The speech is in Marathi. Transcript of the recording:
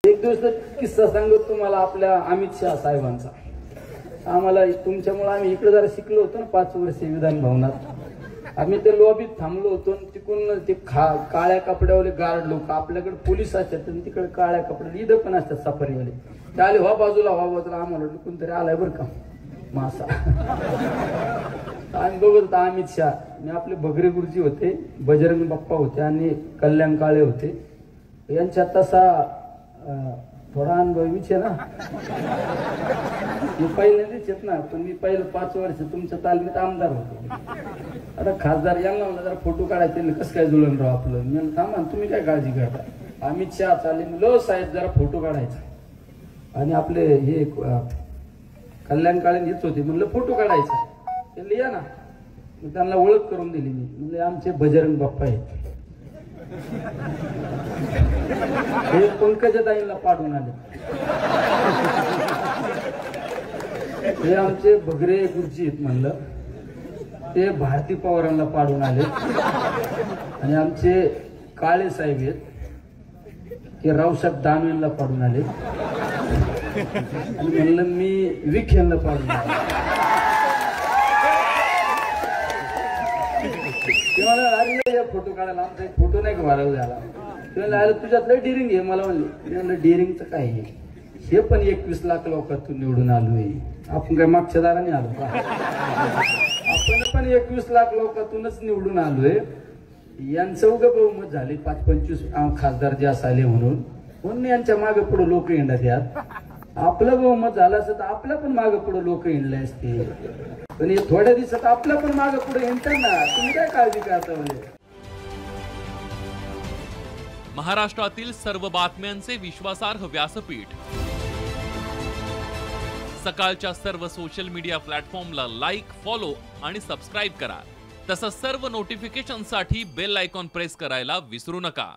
एक दिवस किस्सा सांगतो तुम्हाला आपल्या अमित शहा साहेबांचा. आम्हाला तुमच्यामुळे आम्ही इकडे जरा शिकलो होतो ना 5 वर्ष विधान भवनात. आम्ही ते लॉबीत थांबलो होतो तिकडून ते काळ्या कपड्यावाले गार्ड लोक, आपल्याकडे पोलीस असतात तिकडे काळ्या कपड्याला इथं पण असतात सफारीवाले, ते आले व्हा बाजूला आम्हाला वाटलं कोणतरी आलाय बरं का मासा. आम्ही बघत होतो अमित शहा, मी आपले भगरे गुरुजी होते, बजरंग बाप्पा होते आणि कल्याण काळे होते. यांच्यात तसा थोडा अनुभवीच आहे ना. मी पहिल्यांदाच येत ना, पण मी पहिलं 5 वर्ष तुमच्या तालमीत आमदार होतो. आता खासदार यांना म्हणलं जरा फोटो काढायचे, कसं काय जुळून राव आपलं. मी थांबा तुम्ही काय काळजी करता. अमित शहा चाले लो साहेब जरा फोटो काढायचा. आणि आपले हे कल्याण काळे येत होते, म्हणलं फोटो काढायचा. ते या ना, त्यांना ओळख करून दिली मी, म्हणजे आमचे बजरंग बाप्पा आहेत. हे पंकजाताईंना पाडून आले. हे आमचे भगरे गुरुजी आहेत म्हणलं, ते भारती पवारांना पाडून आले. आणि आमचे काळे साहेब आहेत ते रावसाहेब दानवेंना पाडून आले. आणि म्हणलं मी विखेंना पाडून आले. फोटो काढायला आमचा एक फोटो नाही का व्हायरल झाला. ते तुझ्यात लय डिरिंग आहे मला म्हणले. डिरिंगचं काय आहे, हे पण 21 लाख लोकांतून निवडून आलोय. आपण काय मागच्या दाराने आलो का, आपण पण 21 लाख लोकांतूनच निवडून आलोय. यांचं उगं बहुमत झाले 5-25 खासदार जे असाले म्हणून यांच्या मागे पुढे लोक येणार यात. आपलं बहुमत झालं असतं तर आपल्या पण मागे पुढे लोक येणले असते, पण हे थोड्या दिवसात आपल्या पण मागे पुढे येणार ना. तुम्ही काय काळजी करता. म्हणजे महाराष्ट्रातील सर्व बातम्यांचे विश्वासार्ह व्यासपीठ, सकाळच्या सर्व सोशल मीडिया प्लॅटफॉर्मला लाईक, फॉलो आणि सबस्क्राईब करा. तसंच सर्व नोटिफिकेशनसाठी बेल आयकॉन प्रेस करायला विसरू नका.